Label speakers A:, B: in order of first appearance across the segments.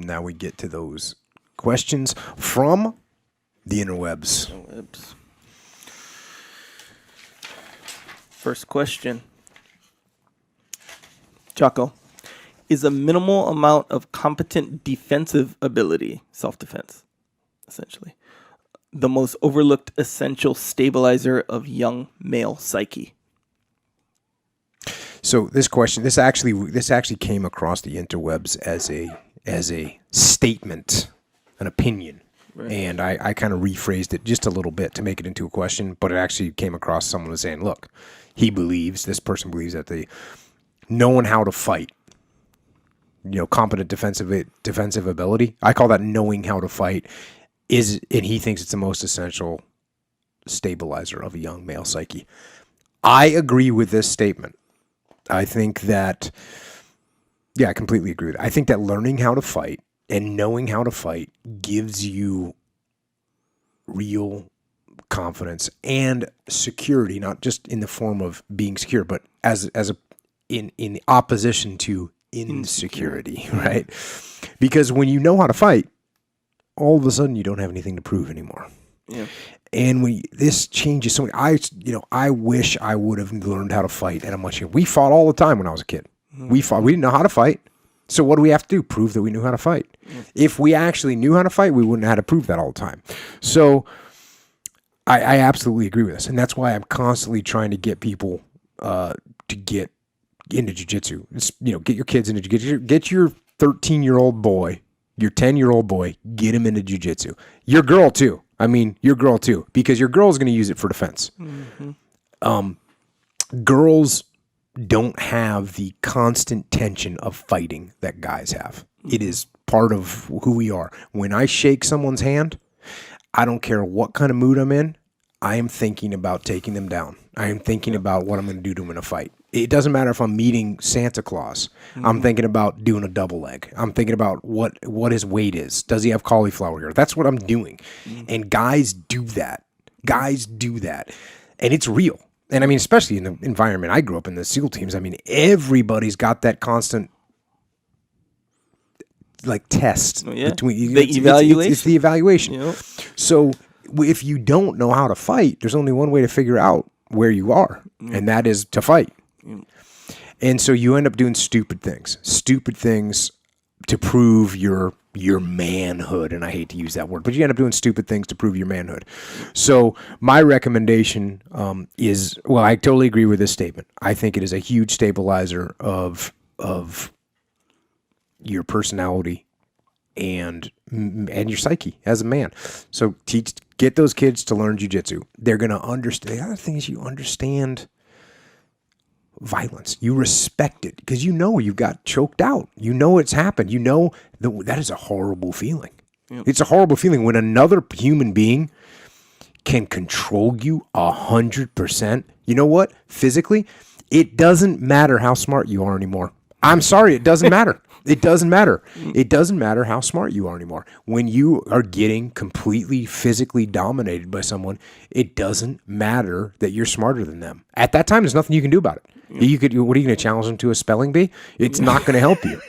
A: Now we get to those questions from the interwebs.
B: First question. Jocko, is a minimal amount of competent defensive ability, self-defense, essentially, the most overlooked essential stabilizer of young male psyche?
A: So this question, this actually came across the interwebs as a statement, an opinion. Right. And I kind of rephrased it just a little bit to make it into a question, but it actually came across someone as saying, look, this person believes that knowing how to fight, competent defensive ability, I call that knowing how to fight, and he thinks it's the most essential stabilizer of a young male psyche. I agree with this statement. I think that, I completely agree with it. I think that learning how to fight and knowing how to fight gives you real confidence and security, not just in the form of being secure, but in opposition to insecurity, right? Because when you know how to fight, all of a sudden you don't have anything to prove anymore. Yeah. And this changes so much. I wish I would have learned how to fight at a much younger. We fought all the time when I was a kid. Mm-hmm. We didn't know how to fight. So what do we have to do? Prove that we knew how to fight. Mm-hmm. If we actually knew how to fight, we wouldn't have had to prove that all the time. So I absolutely agree with this. And that's why I'm constantly trying to get people to get into jiu-jitsu. Get your kids into jiu-jitsu. Get your 13-year-old boy, your 10-year-old boy, get him into jiu-jitsu. Your girl too. Because your girl's going to use it for defense. Mm-hmm. Girls don't have the constant tension of fighting that guys have. Mm-hmm. It is part of who we are. When I shake someone's hand, I don't care what kind of mood I'm in, I am thinking about taking them down. I am thinking about what I'm going to do to them in a fight. It doesn't matter if I'm meeting Santa Claus. Mm-hmm. I'm thinking about doing a double leg. I'm thinking about what his weight is. Does he have cauliflower here? That's what I'm doing. Mm-hmm. And guys do that. And it's real. And especially in the environment I grew up in, the SEAL teams, everybody's got that constant test between
B: the evaluation.
A: It's the evaluation.
B: Yep.
A: So if you don't know how to fight, there's only one way to figure out where you are, and that is to fight. And so you end up doing stupid things to prove your manhood. And I hate to use that word, but you end up doing stupid things to prove your manhood. So my recommendation is, I totally agree with this statement. I think it is a huge stabilizer of your personality and your psyche as a man. So get those kids to learn jiu-jitsu. They're going to understand. The other thing is you understand violence. You respect it because you got choked out. It's happened. That is a horrible feeling. Yep. It's a horrible feeling when another human being can control you 100%. You know what? Physically, it doesn't matter how smart you are anymore. I'm sorry, it doesn't matter. It doesn't matter. It doesn't matter how smart you are anymore. When you are getting completely physically dominated by someone, it doesn't matter that you're smarter than them. At that time, there's nothing you can do about it. What are you going to challenge them to a spelling bee? It's not going to help you.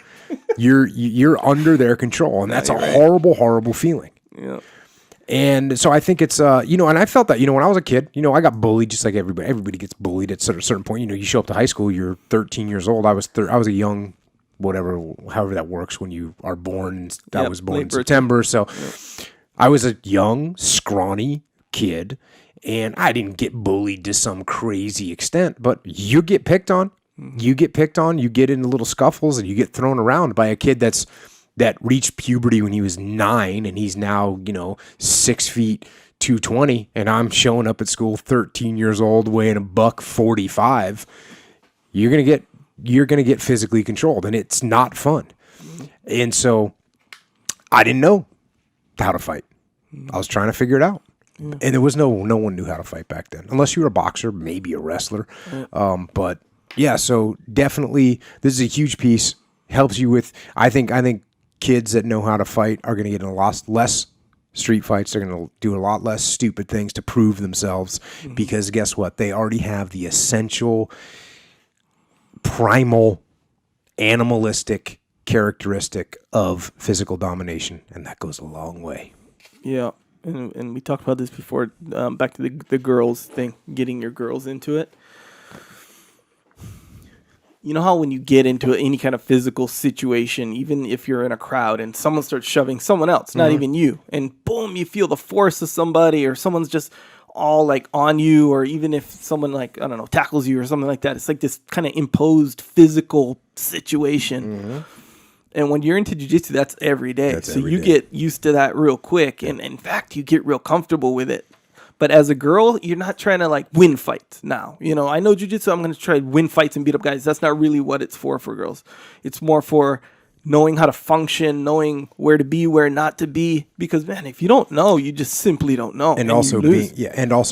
A: You're under their control, and that's a horrible, horrible feeling. Yeah. And so I think it's, and I felt that, when I was a kid, I got bullied just like everybody. Everybody gets bullied at a certain point. You show up to high school, you're 13 years old. I was a young, however that works when you are born. I was born in September. So I was a young, scrawny kid, and I didn't get bullied to some crazy extent, but you get picked on. You get picked on, you get into little scuffles, and you get thrown around by a kid that reached puberty when he was 9, and he's now, 6 feet 220, and I'm showing up at school 13 years old, weighing $145. You're gonna get physically controlled, and it's not fun. And so I didn't know how to fight. I was trying to figure it out. And there was no one knew how to fight back then, unless you were a boxer, maybe a wrestler. But yeah, so definitely this is a huge piece. Helps you with, I think kids that know how to fight are going to get in a lot less street fights. They're going to do a lot less stupid things to prove themselves because guess what? They already have the essential, primal, animalistic characteristic of physical domination, and that goes a long way.
B: Yeah, and we talked about this before. Back to the girls thing, getting your girls into it. You know how when you get into any kind of physical situation, even if you're in a crowd and someone starts shoving someone else, not even you, and boom, you feel the force of somebody, or someone's just all like on you, or even if someone like, I don't know, tackles you or something like that. It's like this kind of imposed physical situation. And when you're into jiu-jitsu, that's every day. So you get used to that real quick. And in fact, you get real comfortable with it. But as a girl, you're not trying to like win fights now. You know, I know jiu-jitsu, I'm going to try to win fights and beat up guys. That's not really what it's for girls. It's more for knowing how to function, knowing where to be, where not to be. Because man, if you don't know, you just simply don't know.
A: And also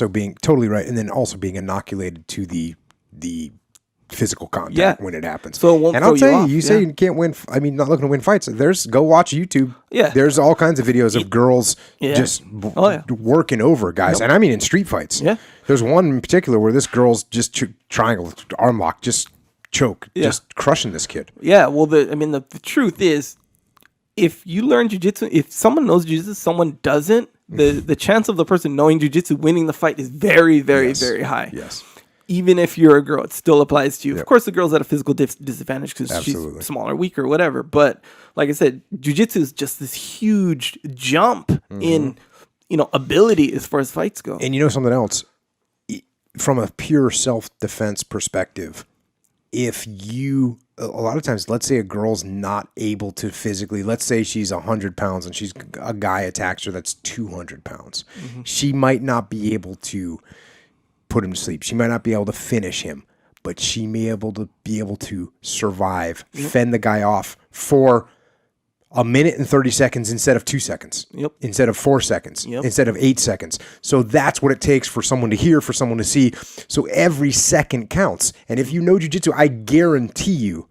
A: being totally right. And then also being inoculated to the physical contact when it happens.
B: So it won't
A: and I'll tell
B: you
A: say you can't win. I mean, not looking to win fights. Go watch YouTube. Yeah. There's all kinds of videos of girls just working over guys. And I mean in street fights. Yeah. There's one in particular where this girl's just triangle arm lock, just choke, just crushing this kid.
B: Yeah. Well, the truth is, if you learn jiu-jitsu, if someone knows jiu-jitsu, someone doesn't, the chance of the person knowing jiu-jitsu winning the fight is very, very, very high.
A: Yes.
B: Even if you're a girl, it still applies to you. Yep. Of course, the girl's at a physical disadvantage because she's smaller, weaker, whatever. But like I said, jiu-jitsu is just this huge jump in, ability as far as fights go.
A: And you know something else? From a pure self-defense perspective, a lot of times, let's say a girl's not able to physically, let's say she's 100 pounds and a guy attacks her that's 200 pounds. She might not be able to put him to sleep. She might not be able to finish him, but she may be able to survive, fend the guy off for a minute and 30 seconds instead of 2 seconds, instead of 4 seconds, instead of 8 seconds. So that's what it takes for someone to hear, for someone to see. So every second counts. And if you know jiu-jitsu, I guarantee you,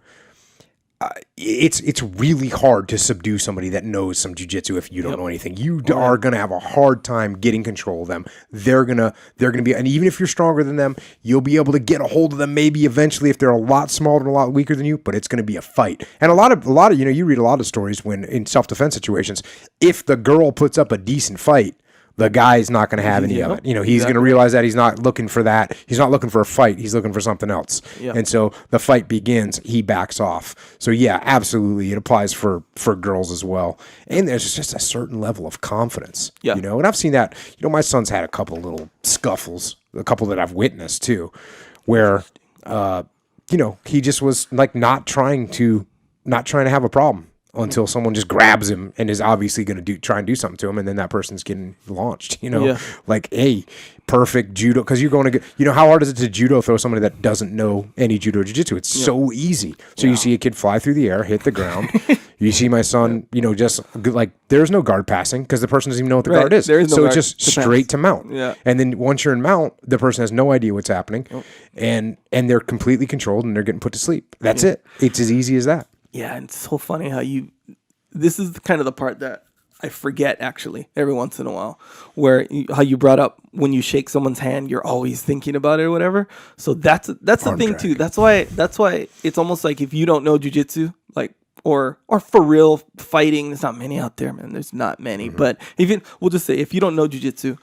A: it's really hard to subdue somebody that knows some jiu-jitsu if you don't know anything. You are going to have a hard time getting control of them. They're going to be, and even if you're stronger than them, you'll be able to get a hold of them maybe eventually if they're a lot smaller and a lot weaker than you, but it's going to be a fight. And a lot of you read a lot of stories when in self-defense situations, if the girl puts up a decent fight, the guy's not going to have any of it. He's going to realize that he's not looking for that. He's not looking for a fight. He's looking for something else. Yep. And so the fight begins. He backs off. So yeah, absolutely. It applies for girls as well. And there's just a certain level of confidence, and I've seen that, my son's had a couple little scuffles, a couple that I've witnessed too, where, he just was like not trying to have a problem until someone just grabs him and is obviously going to try and do something to him, and then that person's getting launched, like, hey, perfect judo, because you're going to get, how hard is it to judo throw somebody that doesn't know any judo or jiu-jitsu? It's so easy. So you see a kid fly through the air, hit the ground. You see my son, just like, there's no guard passing because the person doesn't even know what the guard is. So it's just straight to mount. Yeah. And then once you're in mount, the person has no idea what's happening, and they're completely controlled and they're getting put to sleep. That's it. It's as easy as that.
B: Yeah, and it's so funny how this is kind of the part that I forget actually every once in a while, how you brought up when you shake someone's hand, you're always thinking about it or whatever. So that's the thing too. That's why it's almost like if you don't know jiu-jitsu, like, or for real fighting, there's not many out there, man. There's not many, but we'll just say if you don't know jiu-jitsu,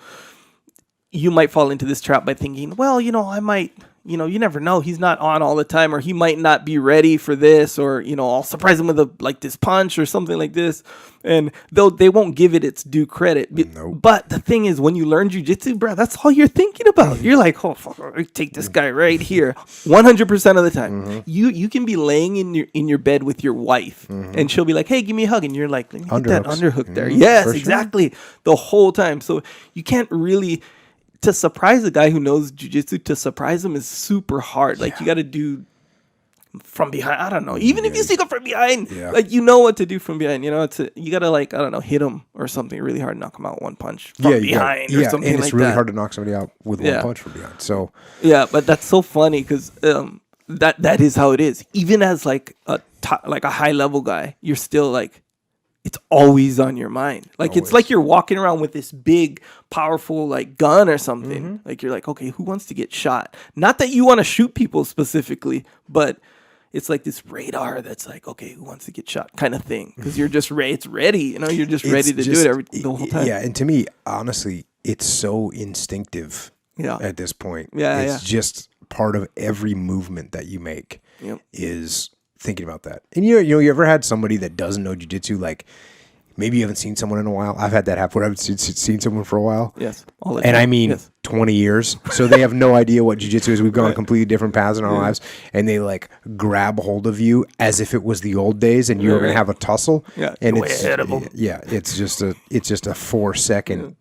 B: you might fall into this trap by thinking, well, I might, you never know. He's not on all the time, or he might not be ready for this, or, I'll surprise him with this punch or something like this. And they won't give it its due credit. Nope. But the thing is, when you learn jiu-jitsu, bro, that's all you're thinking about. You're like, oh, fuck, I take this guy right here. 100% of the time. You can be laying in your bed with your wife, and she'll be like, hey, give me a hug. And you're like, get that underhook there. Yes, exactly. The whole time. So you can't really... To surprise a guy who knows jiu-jitsu, to surprise him is super hard. Like, you got to do from behind. I don't know. Even if you sneak up from behind, like, what to do from behind. You got to, like, I don't know, hit him or something really hard, knock him out one punch from behind or something like that. And it's really
A: hard to knock somebody out with one punch from behind. So
B: yeah, but that's so funny because that is how it is. Even as like a high level guy, you're still like, it's always on your mind. Like, it's like you're walking around with this big, powerful, like, gun or something. Like, you're like, okay, who wants to get shot? Not that you want to shoot people specifically, but it's like this radar that's like, okay, who wants to get shot kind of thing. Because you're just ready. It's ready. You're just ready to do it the whole time.
A: Yeah. And to me, honestly, it's so instinctive at this point.
B: Yeah.
A: It's just part of every movement that you make is thinking about that. And you ever had somebody that doesn't know jiu-jitsu, like maybe you haven't seen someone in a while? I've had that happen where I haven't seen someone for a while.
B: Yes.
A: And I mean 20 years. So they have no idea what jiu-jitsu is. We've gone completely different paths in our lives. And they like grab hold of you as if it was the old days and you were going to have a tussle.
B: Yeah.
A: And it's just a 4-second,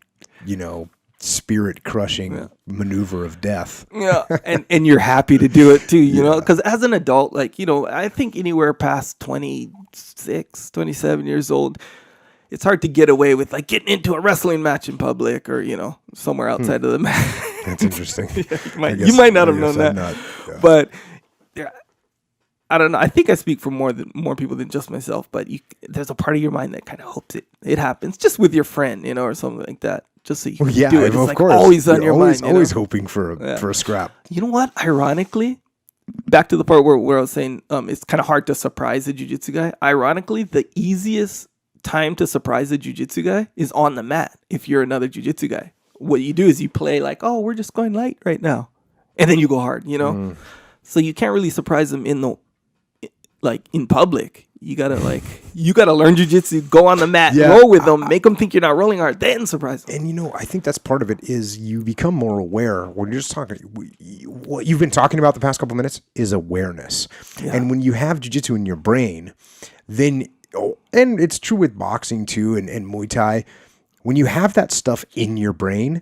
A: spirit crushing maneuver of death.
B: Yeah. And you're happy to do it too, because as an adult, like, I think anywhere past 26, 27 years old, it's hard to get away with like getting into a wrestling match in public or, somewhere outside of the match.
A: That's interesting.
B: You might not have known that. But I don't know. I think I speak for more people than just myself, but there's a part of your mind that kind of hopes it happens just with your friend, or something like that. Just so you can do it. It's
A: of
B: like
A: course.
B: always on your mind.
A: Always hoping for a scrap.
B: You know what? Ironically, back to the part where I was saying it's kind of hard to surprise a jiu-jitsu guy. Ironically, the easiest time to surprise a jiu-jitsu guy is on the mat if you're another jiu-jitsu guy. What you do is you play like, oh, we're just going light right now. And then you go hard, So you can't really surprise them in public. You gotta learn jiu-jitsu, go on the mat, roll with them, make them think you're not rolling hard, then surprise them.
A: And I think that's part of it is you become more aware when you're just talking. What you've been talking about the past couple minutes is awareness. Yeah. And when you have jiu-jitsu in your brain, then, and it's true with boxing too and Muay Thai, when you have that stuff in your brain,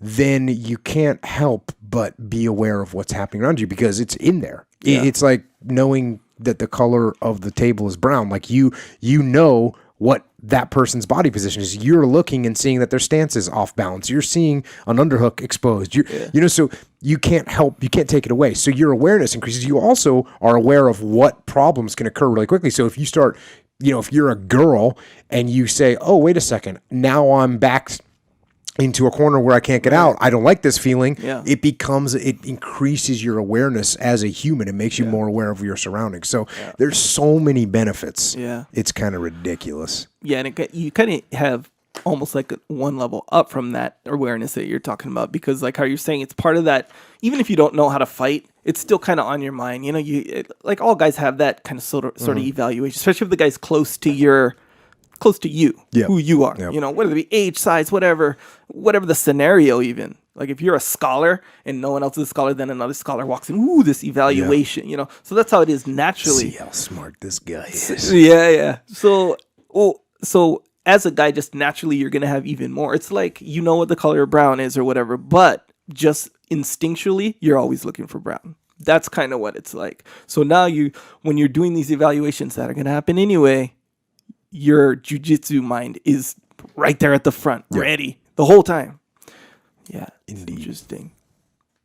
A: then you can't help but be aware of what's happening around you because it's in there. Yeah. It's like knowing that the color of the table is brown. Like you know what that person's body position is. You're looking and seeing that their stance is off balance. You're seeing an underhook exposed. So you can't take it away. So your awareness increases. You also are aware of what problems can occur really quickly. So if you start, if you're a girl and you say, oh, wait a second, now I'm back into a corner where I can't get out. I don't like this feeling. Yeah. It increases your awareness as a human. It makes you more aware of your surroundings. So there's so many benefits. Yeah. It's kind of ridiculous.
B: Yeah. And you kind of have almost like one level up from that awareness that you're talking about, because like how you're saying, it's part of that, even if you don't know how to fight, it's still kind of on your mind. Like all guys have that kind of sort of evaluation, especially if the guy's close to you, who you are, whether it be age, size, whatever the scenario, even like if you're a scholar and no one else is a scholar, then another scholar walks in, ooh, this evaluation, so that's how it is naturally.
A: See how smart this guy is.
B: Yeah. So as a guy, just naturally, you're going to have even more. It's like, what the color of brown is or whatever, but just instinctually, you're always looking for brown. That's kind of what it's like. So now when you're doing these evaluations that are going to happen anyway, your jiu-jitsu mind is right there at the front, ready the whole time. Yeah,
A: indeed.
B: Interesting.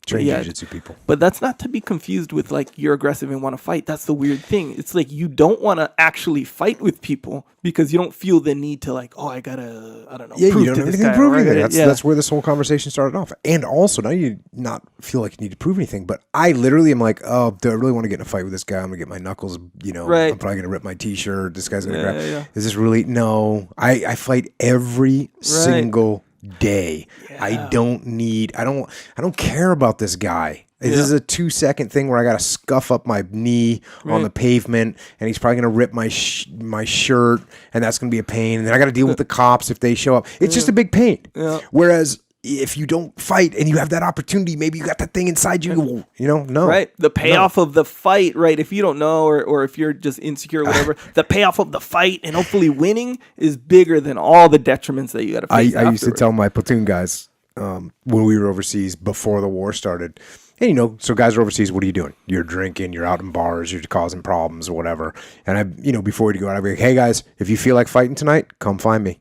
A: Train jiu-jitsu people.
B: But that's not to be confused with like you're aggressive and want to fight. That's the weird thing. It's like you don't want to actually fight with people because you don't feel the need to like, oh, I gotta, I don't know.
A: Yeah, you don't have anything to prove anything. That's where this whole conversation started off. And also, now you not feel like you need to prove anything, but I literally am like, oh, do I really want to get in a fight with this guy? I'm going to get my knuckles, I'm probably going to rip my t-shirt. This guy's going to grab. Yeah. Is this really? No. I fight every single day. Yeah. I don't care about this guy. This is a 2-second thing where I got to scuff up my knee on the pavement, and he's probably going to rip my shirt, and that's going to be a pain. And then I got to deal with the cops if they show up. It's just a big pain. Yeah. Whereas if you don't fight and you have that opportunity, maybe you got that thing inside you, no.
B: Right. The payoff of the fight, right? If you don't know or if you're just insecure or whatever, the payoff of the fight and hopefully winning is bigger than all the detriments that you got to face.
A: I used to tell my platoon guys when we were overseas before the war started, and so guys are overseas, what are you doing? You're drinking, you're out in bars, you're causing problems or whatever. And I, before you go out, I'd be like, hey guys, if you feel like fighting tonight, come find me.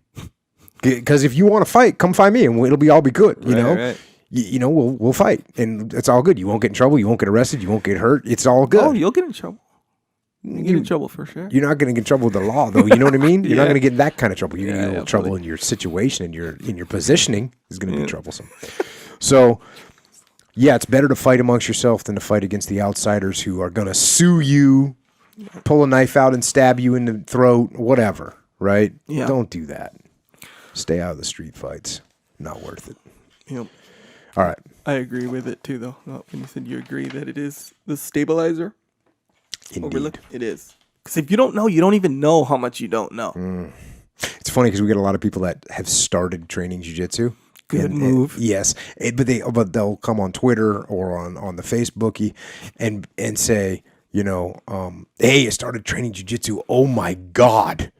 A: Because if you want to fight, come find me, and it'll all be good. Right. We'll fight, and it's all good. You won't get in trouble. You won't get arrested. You won't get hurt. It's all good.
B: Oh, you'll get in trouble. You get in trouble for sure.
A: You're not going to get in trouble with the law, though. You know what I mean? You're not going to get in that kind of trouble. You're going to get a little trouble in your situation, and in your positioning is going to be troublesome. So, yeah, it's better to fight amongst yourself than to fight against the outsiders who are going to sue you pull a knife out and stab you in the throat, whatever, right?
B: Yeah.
A: Don't do that. Stay out of the street fights. Not worth it.
B: Yep.
A: All right.
B: I agree with it too, though. When you said you agree that it is the stabilizer,
A: Indeed.
B: it is. Because if you don't know, you don't even know how much you don't know.
A: It's funny because we get a lot of people that have started training jiu-jitsu.
B: Good move.
A: Yes, but they'll come on Twitter or on the Facebooky and say, hey, I started training jiu-jitsu. Oh my God.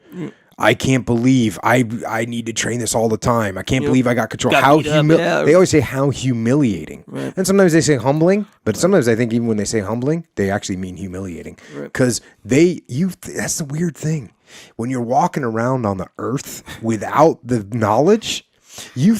A: I can't believe I need to train this all the time. I can't believe I got control. They always say how humiliating.
B: Right.
A: And sometimes they say humbling, but sometimes I think even when they say humbling, they actually mean humiliating. Because that's the weird thing. When you're walking around on the earth without the knowledge, you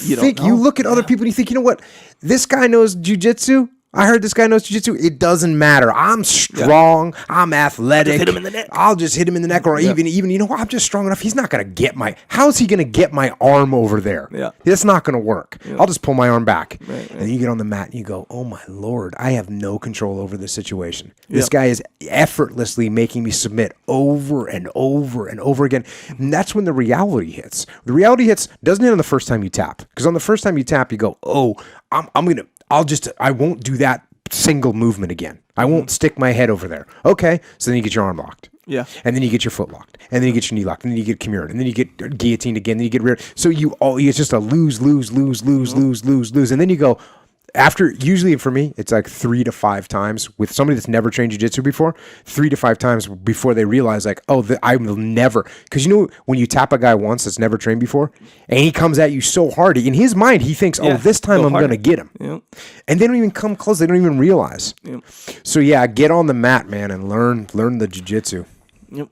A: look at other people and you think, you know what? This guy knows jiu-jitsu. I heard this guy knows jiu-jitsu. It doesn't matter. I'm strong. I'm athletic.
B: I'll just hit him in the neck.
A: I'll just hit him in the neck, or even, you know what? I'm just strong enough. He's not going to get how's he going to get my arm over there?
B: Yeah.
A: That's not going to work. Yeah. I'll just pull my arm back.
B: Right.
A: And you get on the mat and you go, oh my Lord, I have no control over this situation. This guy is effortlessly making me submit over and over and over again. And that's when the reality hits. The reality doesn't hit on the first time you tap. Because on the first time you tap, you go, oh, I won't do that single movement again. I won't stick my head over there. Okay. So then you get your arm locked.
B: Yeah.
A: And then you get your foot locked. And then you get your knee locked. And then you get Kimura. And then you get guillotined again. Then you get rear. So it's just a lose. And then you go, usually for me, it's like 3 to 5 times with somebody that's never trained jiu-jitsu before, 3 to 5 times before they realize like, I will never, because when you tap a guy once that's never trained before and he comes at you so hard, in his mind, he thinks, this time I'm going to get him.
B: Yep.
A: And they don't even come close. They don't even realize.
B: Yep.
A: So get on the mat, man, and learn the jiu-jitsu.
B: Yep.